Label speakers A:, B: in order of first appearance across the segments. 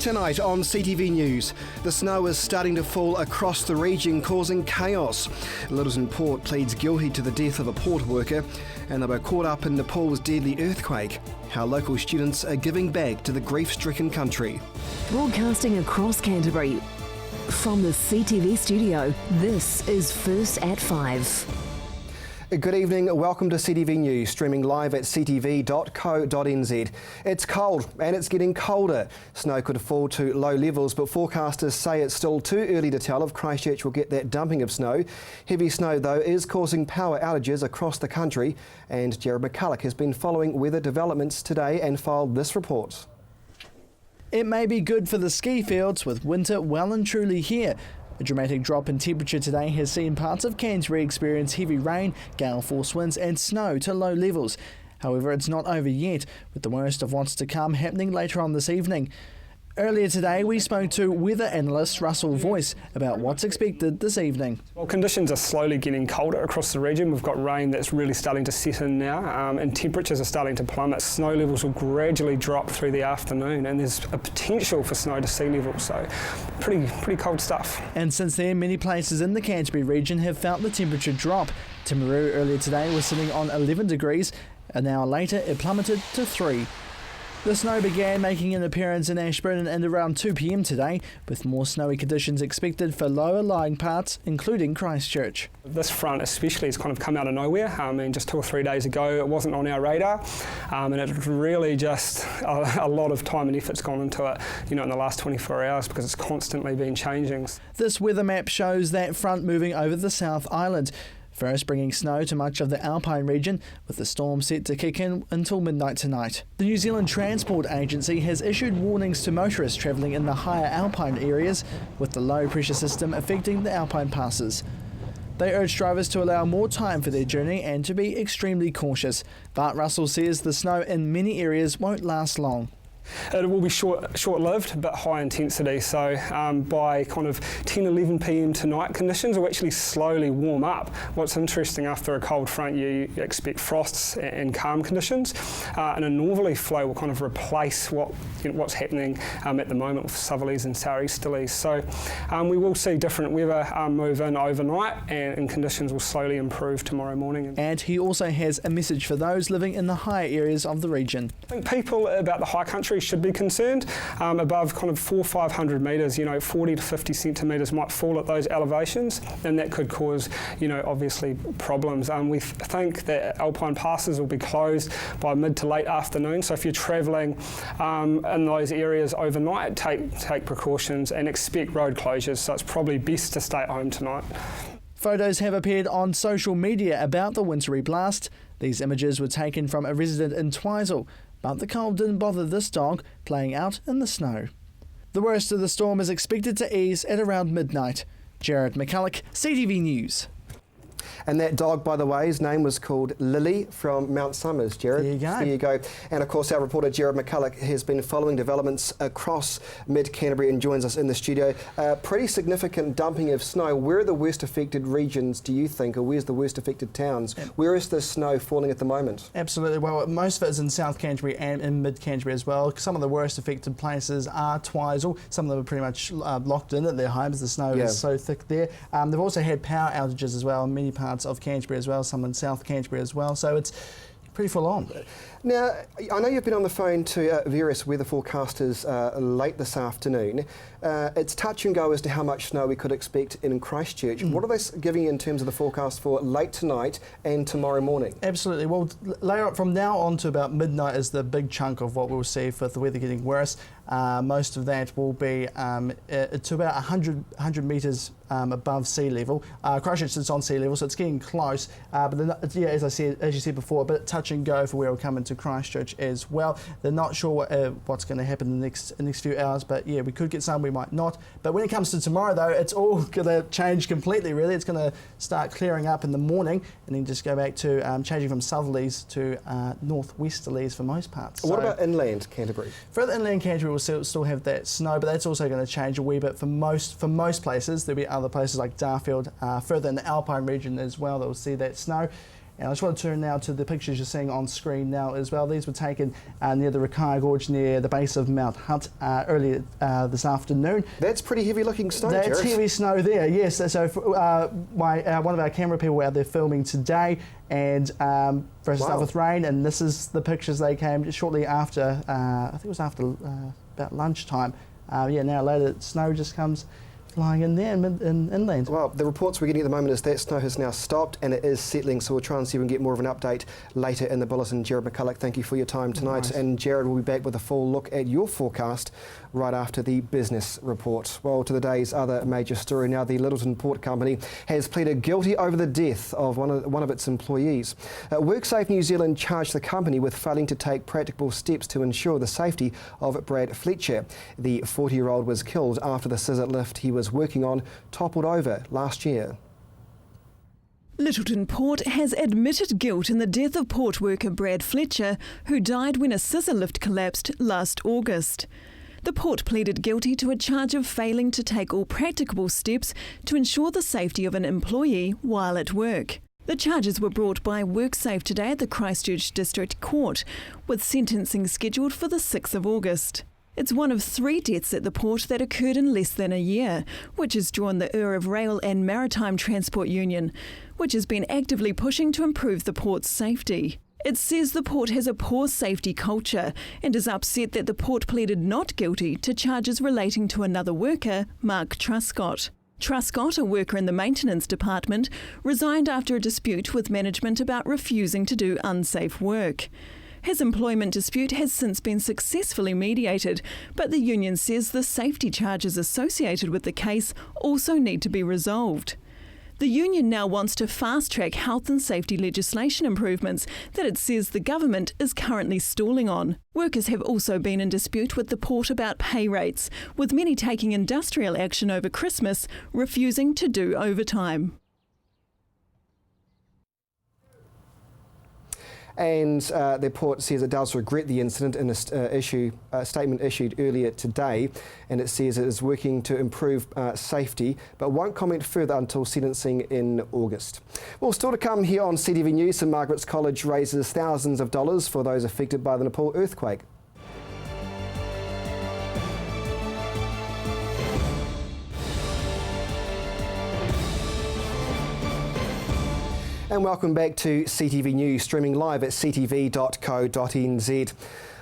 A: Tonight on CTV News, the snow is starting to fall across the region, causing chaos. Littleton Port pleads guilty to the death of a port worker, and they were caught up in Nepal's deadly earthquake. How local students are giving back to the grief-stricken country.
B: Broadcasting across Canterbury, from the CTV studio, this is First at 5.
A: Good evening, welcome to CTV News, streaming live at ctv.co.nz. It's cold and it's getting colder. Snow could fall to low levels, but forecasters say it's still too early to tell if Christchurch will get that dumping of snow. Heavy snow, though, is causing power outages across the country, and Jared McCulloch has been following weather developments today and filed this report.
C: It may be good for the ski fields, with winter well and truly here. A dramatic drop in temperature today has seen parts of Canterbury experience heavy rain, gale force winds and snow to low levels. However, it's not over yet, with the worst of what's to come happening later on this evening. Earlier today, we spoke to weather analyst Russell Voice about what's expected this evening.
D: Well, conditions are slowly getting colder across the region. We've got rain that's really starting to set in now, and temperatures are starting to plummet. Snow levels will gradually drop through the afternoon, and there's a potential for snow to sea level, so pretty cold stuff.
C: And since then, many places in the Canterbury region have felt the temperature drop. Timaru earlier today was sitting on 11 degrees. An hour later, it plummeted to 3. The snow began making an appearance in Ashburton at around 2 p.m. today, with more snowy conditions expected for lower lying parts, including Christchurch.
D: This front especially has kind of come out of nowhere. Just 2 or 3 days ago it wasn't on our radar, and it's really just a lot of time and effort's gone into it, in the last 24 hours, because it's constantly been changing.
C: This weather map shows that front moving over the South Island, first bringing snow to much of the Alpine region, with the storm set to kick in until midnight tonight. The New Zealand Transport Agency has issued warnings to motorists travelling in the higher Alpine areas, with the low pressure system affecting the Alpine passes. They urge drivers to allow more time for their journey and to be extremely cautious. But Russell says the snow in many areas won't last long.
D: It will be short-lived but high intensity, so by kind of 10-11 p.m. tonight, conditions will actually slowly warm up. What's interesting, after a cold front you expect frosts and calm conditions, and a northerly flow will kind of replace what's happening at the moment with southerlies and southeasterlies. So we will see different weather move in overnight, and conditions will slowly improve tomorrow morning.
C: And he also has a message for those living in the higher areas of the region.
D: I think people about the high country should be concerned. Above kind of 400 or 500 metres, 40 to 50 centimetres might fall at those elevations, and that could cause, obviously problems. We think that Alpine passes will be closed by mid to late afternoon, so if you're travelling in those areas overnight, take precautions and expect road closures, so it's probably best to stay at home tonight.
C: Photos have appeared on social media about the wintry blast. These images were taken from a resident in Twizel, but the cold didn't bother this dog, playing out in the snow. The worst of the storm is expected to ease at around midnight. Jared McCulloch, CTV News.
A: And that dog, by the way, his name was called Lily from Mount Somers, Jared.
C: There you go.
A: And of course, our reporter Jared McCulloch has been following developments across mid-Canterbury and joins us in the studio. Pretty significant dumping of snow. Where are the worst affected regions, do you think, or where's the worst affected towns? Where is the snow falling at the moment?
C: Absolutely. Well, most of it is in South Canterbury and in mid-Canterbury as well. Some of the worst affected places are Twizel. Some of them are pretty much locked in at their homes. The snow is so thick there. They've also had power outages as well in many parts of Canterbury as well, some in South Canterbury as well, so it's pretty full on.
A: Now, I know you've been on the phone to various weather forecasters late this afternoon. It's touch and go as to how much snow we could expect in Christchurch. What are they giving you in terms of the forecast for late tonight and tomorrow morning?
C: Absolutely. Well, later from now on to about midnight is the big chunk of what we'll see with the weather getting worse. Most of that will be to about 100 metres above sea level. Christchurch is on sea level, so it's getting close. But then, as you said before, a bit touch and go for where we'll come into Christchurch as well. They're not sure what's going to happen in the next few hours, but yeah, we could get some, we might not. But when it comes to tomorrow, though, it's all going to change completely. Really, it's going to start clearing up in the morning, and then just go back to changing from southerlies to northwesterlies for most parts.
A: What about inland Canterbury?
C: Further inland Canterbury will still have that snow, but that's also going to change a wee bit for most places. There'll be other places like Darfield, further in the Alpine region as well, that will see that snow. And I just want to turn now to the pictures you're seeing on screen now as well. These were taken near the Rakaya Gorge near the base of Mount Hutt earlier this afternoon.
A: That's pretty heavy looking snow,
C: That's
A: Jared.
C: heavy snow there, yes. So one of our camera people were out there filming today, and first start with rain, and this is the pictures they came shortly after, I think it was after about lunchtime. Now later snow just comes flying in there inland.
A: Well, the reports we're getting at the moment is that snow has now stopped and it is settling, so we'll try and see if we can get more of an update later in the bulletin. Jared McCulloch, thank you for your time tonight.
C: Nice.
A: And Jared will be back with a full look at your forecast right after the business report. Well, to the day's other major story now, the Littleton Port Company has pleaded guilty over the death of one of its employees. WorkSafe New Zealand charged the company with failing to take practical steps to ensure the safety of Brad Fletcher. The 40-year-old was killed after the scissor lift he was working on toppled over last year.
E: Littleton Port has admitted guilt in the death of port worker Brad Fletcher, who died when a scissor lift collapsed last August. The port pleaded guilty to a charge of failing to take all practicable steps to ensure the safety of an employee while at work. The charges were brought by WorkSafe today at the Christchurch District Court, with sentencing scheduled for the 6th of August. It's one of 3 deaths at the port that occurred in less than a year, which has drawn the ire of Rail and Maritime Transport Union, which has been actively pushing to improve the port's safety. It says the port has a poor safety culture and is upset that the port pleaded not guilty to charges relating to another worker, Mark Truscott. Truscott, a worker in the maintenance department, resigned after a dispute with management about refusing to do unsafe work. His employment dispute has since been successfully mediated, but the union says the safety charges associated with the case also need to be resolved. The union now wants to fast-track health and safety legislation improvements that it says the government is currently stalling on. Workers have also been in dispute with the port about pay rates, with many taking industrial action over Christmas, refusing to do overtime.
A: And the port says it does regret the incident in a statement issued earlier today, and it says it is working to improve safety, but won't comment further until sentencing in August. Well, still to come here on CTV News, St Margaret's College raises thousands of dollars for those affected by the Nepal earthquake. And welcome back to CTV News, streaming live at ctv.co.nz.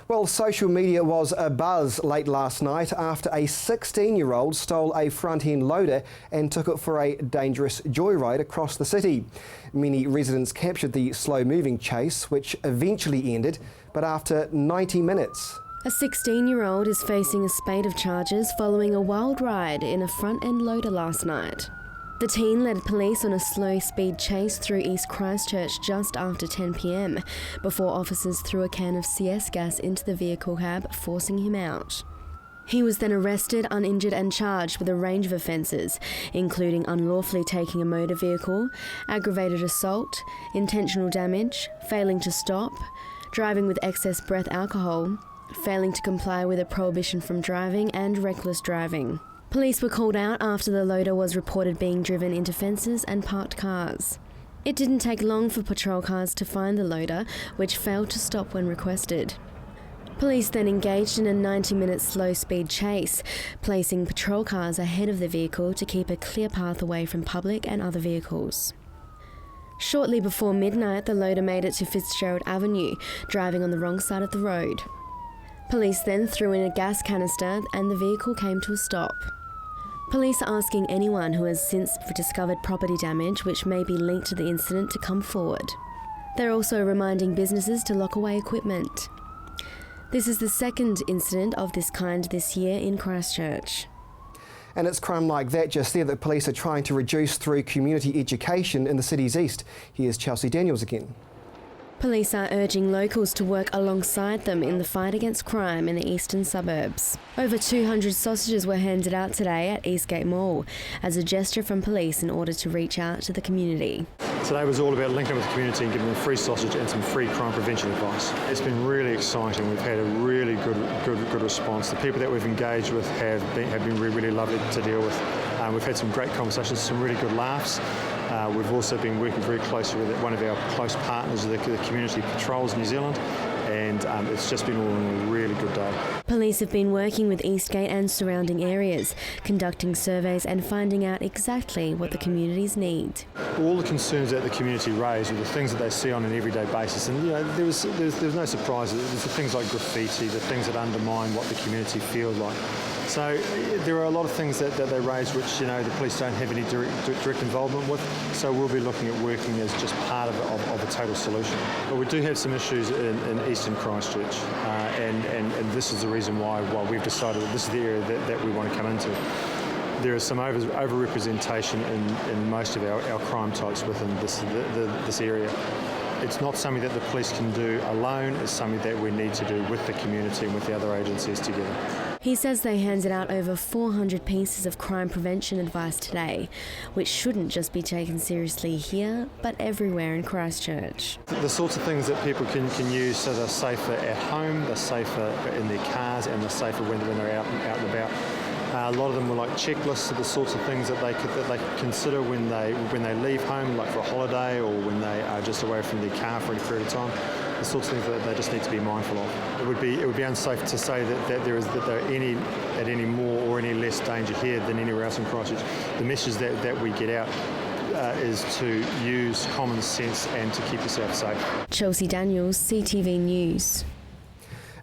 A: Well, social media was abuzz late last night after a 16-year-old stole a front-end loader and took it for a dangerous joyride across the city. Many residents captured the slow-moving chase, which eventually ended, but after 90 minutes.
F: A 16-year-old is facing a spate of charges following a wild ride in a front-end loader last night. The teen led police on a slow-speed chase through East Christchurch just after 10 p.m, before officers threw a can of CS gas into the vehicle cab, forcing him out. He was then arrested, uninjured and charged with a range of offences, including unlawfully taking a motor vehicle, aggravated assault, intentional damage, failing to stop, driving with excess breath alcohol, failing to comply with a prohibition from driving and reckless driving. Police were called out after the loader was reported being driven into fences and parked cars. It didn't take long for patrol cars to find the loader, which failed to stop when requested. Police then engaged in a 90-minute slow-speed chase, placing patrol cars ahead of the vehicle to keep a clear path away from public and other vehicles. Shortly before midnight, the loader made it to Fitzgerald Avenue, driving on the wrong side of the road. Police then threw in a gas canister and the vehicle came to a stop. Police are asking anyone who has since discovered property damage which may be linked to the incident to come forward. They're also reminding businesses to lock away equipment. This is the second incident of this kind this year in Christchurch.
A: And it's crime like that just there that police are trying to reduce through community education in the city's east. Here's Chelsea Daniels again.
F: Police are urging locals to work alongside them in the fight against crime in the eastern suburbs. Over 200 sausages were handed out today at Eastgate Mall as a gesture from police in order to reach out to the community.
G: Today was all about linking with the community and giving them free sausage and some free crime prevention advice. It's been really exciting. We've had a really good response. The people that we've engaged with have been really lovely to deal with. We've had some great conversations, some really good laughs. We've also been working very closely with one of our close partners, the Community Patrols New Zealand, and it's just been all a really good day.
F: Police have been working with Eastgate and surrounding areas, conducting surveys and finding out exactly what the communities need.
G: All the concerns that the community raise are the things that they see on an everyday basis, and there was no surprises. There's the things like graffiti, the things that undermine what the community feels like. So there are a lot of things that they raise which the police don't have any direct involvement with. So we'll be looking at working as just part of a total solution. But we do have some issues in eastern Christchurch, and this is the reason why we've decided that this is the area that we want to come into. There is some over-representation in most of our crime types within this area. It's not something that the police can do alone, it's something that we need to do with the community and with the other agencies together.
F: He says they handed out over 400 pieces of crime prevention advice today, which shouldn't just be taken seriously here, but everywhere in Christchurch.
G: The sorts of things that people can use so they're safer at home, they're safer in their cars, and they're safer when they're out and about. A lot of them were like checklists of the sorts of things that they could consider when they leave home, like for a holiday or when they are just away from their car for a period of time. The sorts of things that they just need to be mindful of. It would be unsafe to say that they're at any more or any less danger here than anywhere else in Christchurch. The message that we get out is to use common sense and to keep yourself safe.
F: Chelsea Daniels, CTV News.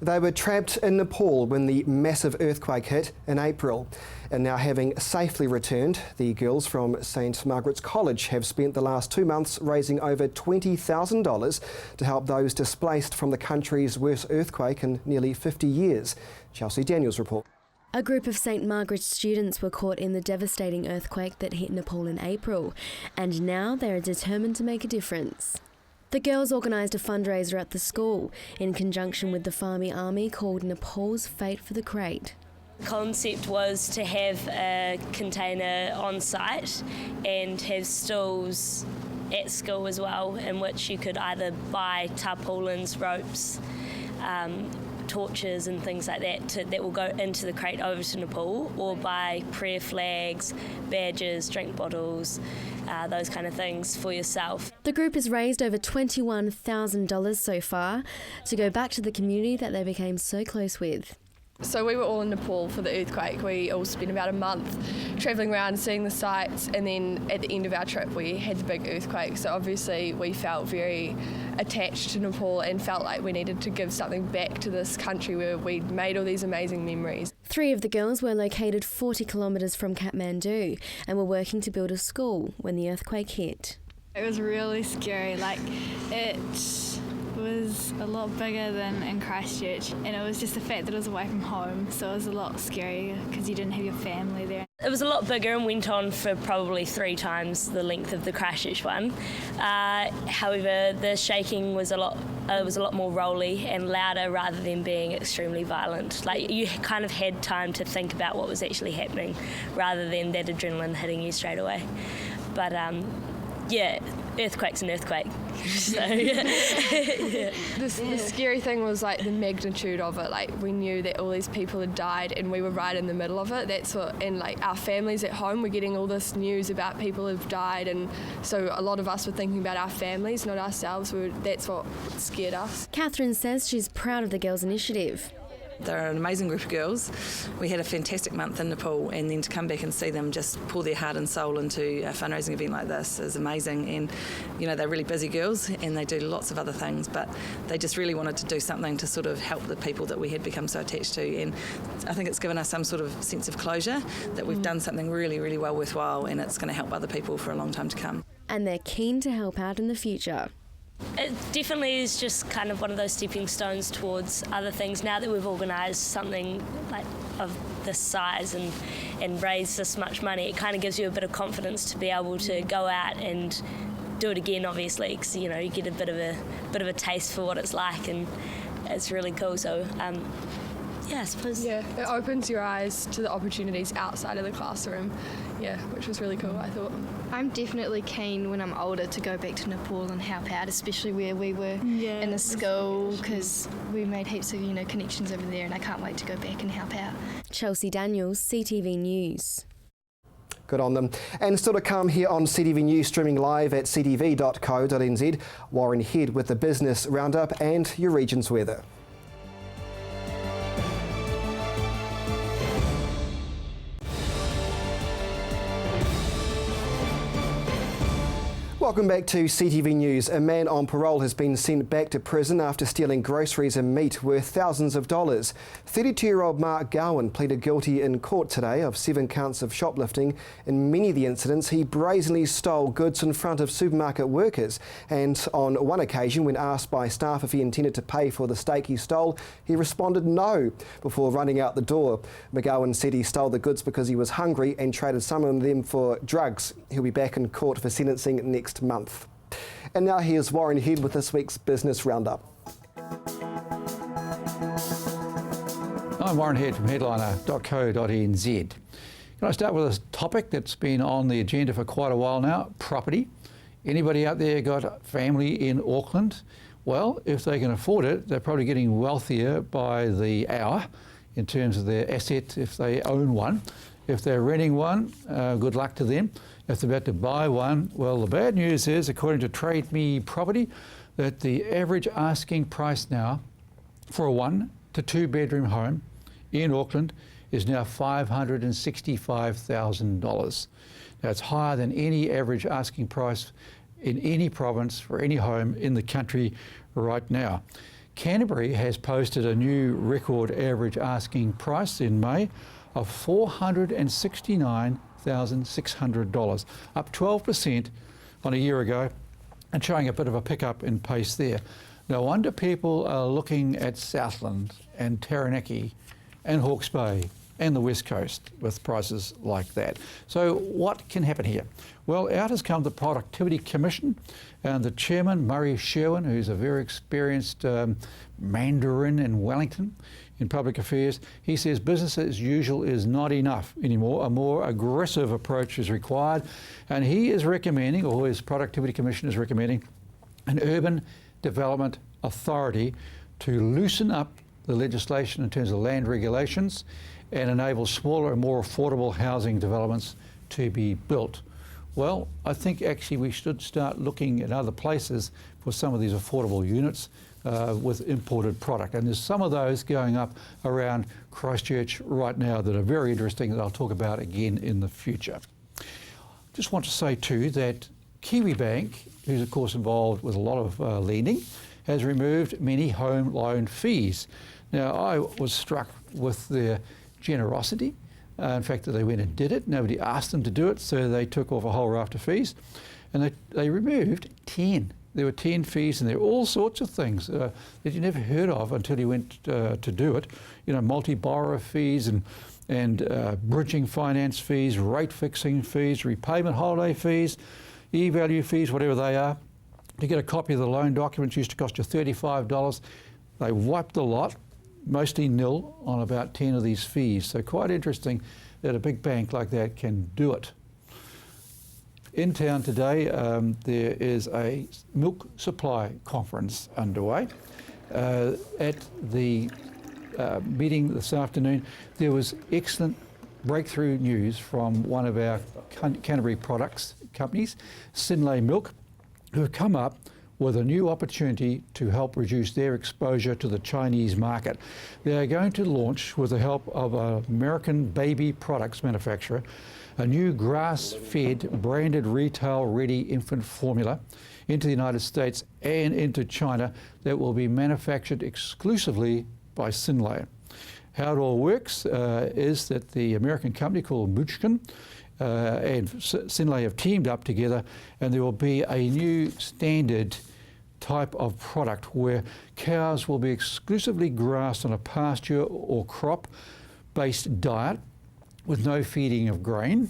A: They were trapped in Nepal when the massive earthquake hit in April. And now, having safely returned, the girls from St Margaret's College have spent the last 2 months raising over $20,000 to help those displaced from the country's worst earthquake in nearly 50 years. Chelsea Daniels report.
F: A group of St Margaret's students were caught in the devastating earthquake that hit Nepal in April, and now they are determined to make a difference. The girls organised a fundraiser at the school in conjunction with the Farmy Army called Nepal's Fate for the Crate.
H: The concept was to have a container on site and have stalls at school as well, in which you could either buy tarpaulins, ropes, torches and things like that will go into the crate over to Nepal, or buy prayer flags, badges, drink bottles, those kind of things for yourself.
F: The group has raised over $21,000 so far to go back to the community that they became so close with.
I: So we were all in Nepal for the earthquake. We all spent about a month travelling around, seeing the sights, and then at the end of our trip we had the big earthquake. So obviously we felt very attached to Nepal and felt like we needed to give something back to this country where we'd made all these amazing memories. 3 of the girls were located 40 kilometres from Kathmandu and were working to build a school when the earthquake hit.
J: It was really scary, it was a lot bigger than in Christchurch, and it was just the fact that it was away from home, so it was a lot scarier because you didn't have your family there.
H: It was a lot bigger and went on for probably 3 times the length of the Christchurch one. However, the shaking was a lot more rolly and louder rather than being extremely violent. You kind of had time to think about what was actually happening rather than that adrenaline hitting you straight away. But earthquake's an earthquake. So, yeah.
I: The scary thing was the magnitude of it. We knew that all these people had died and we were right in the middle of it. And our families at home were getting all this news about people who've died, and so a lot of us were thinking about our families, not ourselves. That's what scared us.
F: Catherine says she's proud of the girls' initiative.
K: They're an amazing group of girls. We had a fantastic month in Nepal, and then to come back and see them just pour their heart and soul into a fundraising event like this is amazing. And they're really busy girls and they do lots of other things, but they just really wanted to do something to sort of help the people that we had become so attached to. And I think it's given us some sort of sense of closure that we've done something really, really well worthwhile, and it's going to help other people for a long time to come.
F: And they're keen to help out in the future.
H: It definitely is just kind of one of those stepping stones towards other things. Now that we've organised something of this size and raised this much money, it kind of gives you a bit of confidence to be able to go out and do it again, obviously, because you get a bit of a taste for what it's like, and it's really cool. So I suppose.
I: Yeah, it opens your eyes to the opportunities outside of the classroom, which was really cool, I thought.
J: I'm definitely keen when I'm older to go back to Nepal and help out, especially where we were in the school, because we made heaps of connections over there, and I can't wait to go back and help out.
F: Chelsea Daniels, CTV News.
A: Good on them. And still to come here on CTV News, streaming live at ctv.co.nz, Warren Head with the business roundup and your region's weather. Welcome back to CTV News. A man on parole has been sent back to prison after stealing groceries and meat worth thousands of dollars. 32-year-old Mark Gowan pleaded guilty in court today of 7 counts of shoplifting. In many of the incidents, he brazenly stole goods in front of supermarket workers. And on one occasion, when asked by staff if he intended to pay for the steak he stole, he responded no before running out the door. McGowan said he stole the goods because he was hungry and traded some of them for drugs. He'll be back in court for sentencing next month. And now here's Warren Head with this week's Business Roundup.
L: I'm Warren Head from headliner.co.nz. Can I start with a topic that's been on the agenda for quite a while now? Property. Anybody out there got a family in Auckland? Well, if they can afford it, they're probably getting wealthier by the hour in terms of their asset if they own one. If they're renting one, good luck to them. If they're about to buy one, well, the bad news is, according to Trade Me Property, that the average asking price now for a 1 to 2 bedroom home in Auckland is now $565,000. Now, it's higher than any average asking price in any province for any home in the country right now. Canterbury has posted a new record average asking price in May of $469,600, up 12% on a year ago and showing a bit of a pickup in pace there. No wonder people are looking at Southland and Taranaki and Hawke's Bay and the West Coast with prices like that. So what can happen here? Well, out has come the Productivity Commission and the chairman, Murray Sherwin, who's a very experienced Mandarin in Wellington in public affairs. He says business as usual is not enough anymore. A more aggressive approach is required. And he is recommending, or his Productivity Commission is recommending, an urban development authority to loosen up the legislation in terms of land regulations and enable smaller and more affordable housing developments to be built. Well, I think actually we should start looking at other places for some of these affordable units with imported product. And there's some of those going up around Christchurch right now that are very interesting that I'll talk about again in the future. Just want to say too that Kiwi Bank, who's of course involved with a lot of lending, has removed many home loan fees. Now, I was struck with their generosity. In fact, that they went and did it. Nobody asked them to do it, so they took off a whole raft of fees. And they removed 10. There were 10 fees, and there were all sorts of things that you never heard of until you went to do it. You know, multi-borrower fees and bridging finance fees, rate fixing fees, repayment holiday fees, e-value fees, whatever they are. To get a copy of the loan documents used to cost you $35. They wiped the lot, mostly nil, on about 10 of these fees. So quite interesting that a big bank like that can do it. In town today, there is a milk supply conference underway. At the meeting this afternoon, there was excellent breakthrough news from one of our Canterbury products companies, Synlait Milk, who have come up with a new opportunity to help reduce their exposure to the Chinese market. They are going to launch, with the help of an American baby products manufacturer, a new grass-fed, branded retail-ready infant formula into the United States and into China that will be manufactured exclusively by Synlait. How it all works is that the American company called Muchkin and Synlait have teamed up together, and there will be a new standard type of product where cows will be exclusively grassed on a pasture or crop-based diet with no feeding of grain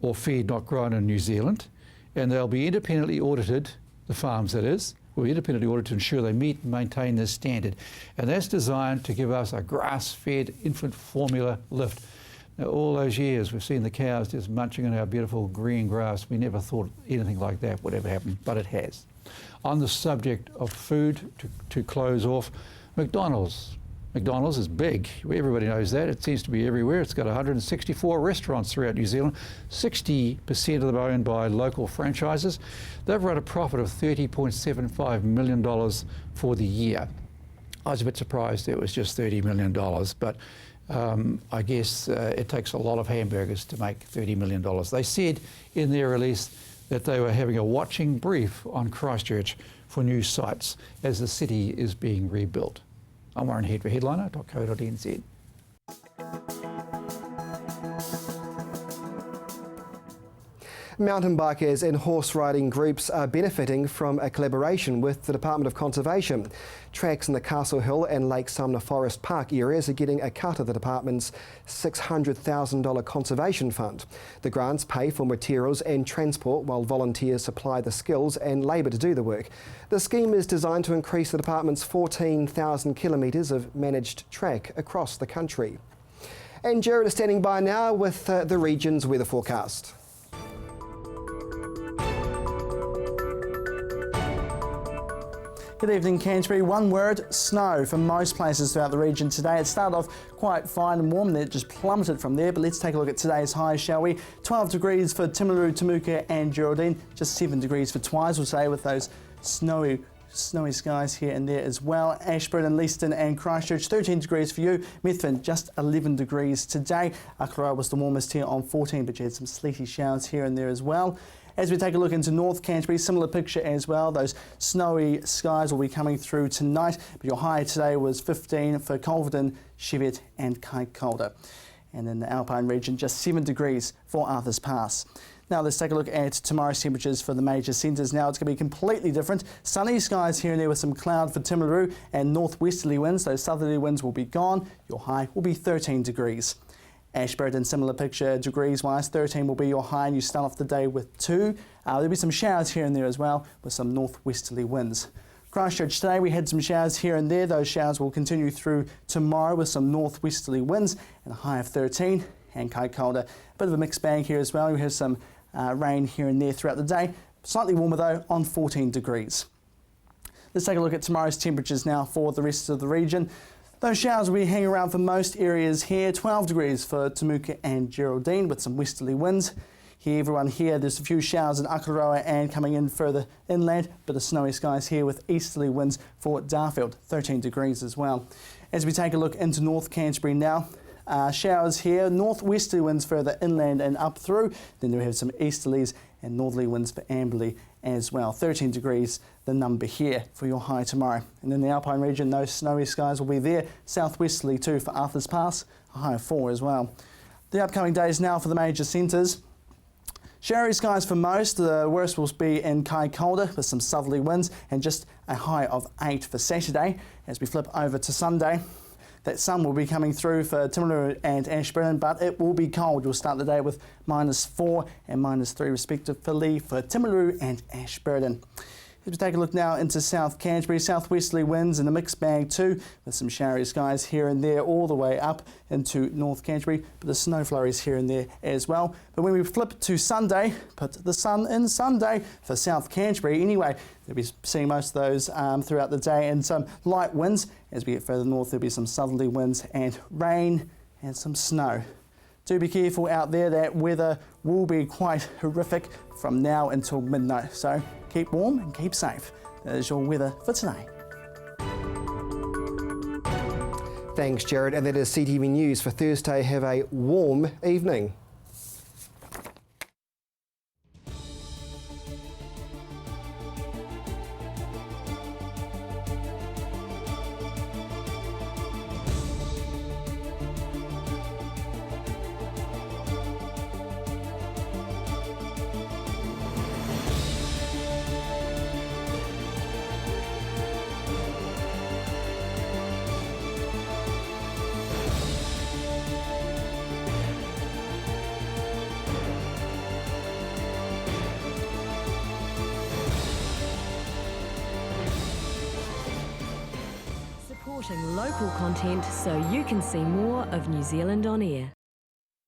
L: or feed not grown in New Zealand, and they'll be independently audited, the farms that is, will be independently audited to ensure they meet and maintain this standard. And that's designed to give us a grass-fed infant formula lift. Now, all those years we've seen the cows just munching on our beautiful green grass. We never thought anything like that would ever happen, but it has. On the subject of food, to close off, McDonald's McDonald's is big. Everybody knows that. It seems to be everywhere. It's got 164 restaurants throughout New Zealand. 60% of them are owned by local franchises. They've run a profit of $30.75 million for the year. I was a bit surprised it was just $30 million, but I guess it takes a lot of hamburgers to make $30 million. They said in their release that they were having a watching brief on Christchurch for new sites as the city is being rebuilt. I'm Warren Head for headliner.co.nz.
A: Mountain bikers and horse riding groups are benefiting from a collaboration with the Department of Conservation. Tracks in the Castle Hill and Lake Sumner Forest Park areas are getting a cut of the department's $600,000 conservation fund. The grants pay for materials and transport while volunteers supply the skills and labour to do the work. The scheme is designed to increase the department's 14,000 kilometres of managed track across the country. And Jared is standing by now with the region's weather forecast.
C: Good evening, Canterbury. One word, snow for most places throughout the region today. It started off quite fine and warm, then it just plummeted from there. But let's take a look at today's highs, shall we? 12 degrees for Timaru, Temuka and Geraldine. Just 7 degrees for Twizel today with those snowy skies here and there as well. Ashburton, Leeston and Christchurch, 13 degrees for you. Methven, just 11 degrees today. Akaroa was the warmest here on 14, but you had some sleety showers here and there as well. As we take a look into North Canterbury, similar picture as well. Those snowy skies will be coming through tonight, but your high today was 15 for Culverden, Cheviot and Kaikoura. And in the Alpine region, just 7 degrees for Arthur's Pass. Now let's take a look at tomorrow's temperatures for the major centres. Now it's going to be completely different. Sunny skies here and there with some cloud for Timaru and northwesterly winds. Those southerly winds will be gone. Your high will be 13 degrees. Ashburton, similar picture degrees-wise, 13 will be your high and you start off the day with 2. There'll be some showers here and there as well with some northwesterly winds. Christchurch today we had some showers here and there. Those showers will continue through tomorrow with some northwesterly winds and a high of 13. And Kaikoura, a bit of a mixed bag here as well. We have some rain here and there throughout the day. Slightly warmer though on 14 degrees. Let's take a look at tomorrow's temperatures now for the rest of the region. Those showers will be hanging around for most areas here. 12 degrees for Temuka and Geraldine with some westerly winds. Here, everyone here, there's a few showers in Akaroa and coming in further inland. Bit of snowy skies here with easterly winds for Darfield, 13 degrees as well. As we take a look into North Canterbury now, showers here, northwesterly winds further inland and up through. Then we have some easterlies and northerly winds for Amberley as well. 13 degrees, the number here for your high tomorrow. And in the Alpine region, those snowy skies will be there. Southwesterly too for Arthur's Pass, a high of 4 as well. The upcoming days now for the major centres. Showery skies for most. The worst will be in Kaikoura with some southerly winds and just a high of 8 for Saturday. As we flip over to Sunday, that sun will be coming through for Timaru and Ashburton, but it will be cold. You'll start the day with -4 and -3 respectively for Timaru and Ashburton. As we take a look now into South Canterbury, southwesterly winds and a mixed bag too, with some showery skies here and there all the way up into North Canterbury, but the snow flurries here and there as well. But when we flip to Sunday, put the sun in Sunday for South Canterbury anyway. They'll be seeing most of those throughout the day and some light winds. As we get further north, there'll be some southerly winds and rain and some snow. Do be careful out there, that weather will be quite horrific from now until midnight. So keep warm and keep safe. That is your weather for today.
A: Thanks, Jared. And that is CTV News for Thursday. Have a warm evening.
B: Supporting local content so you can see more of New Zealand on air.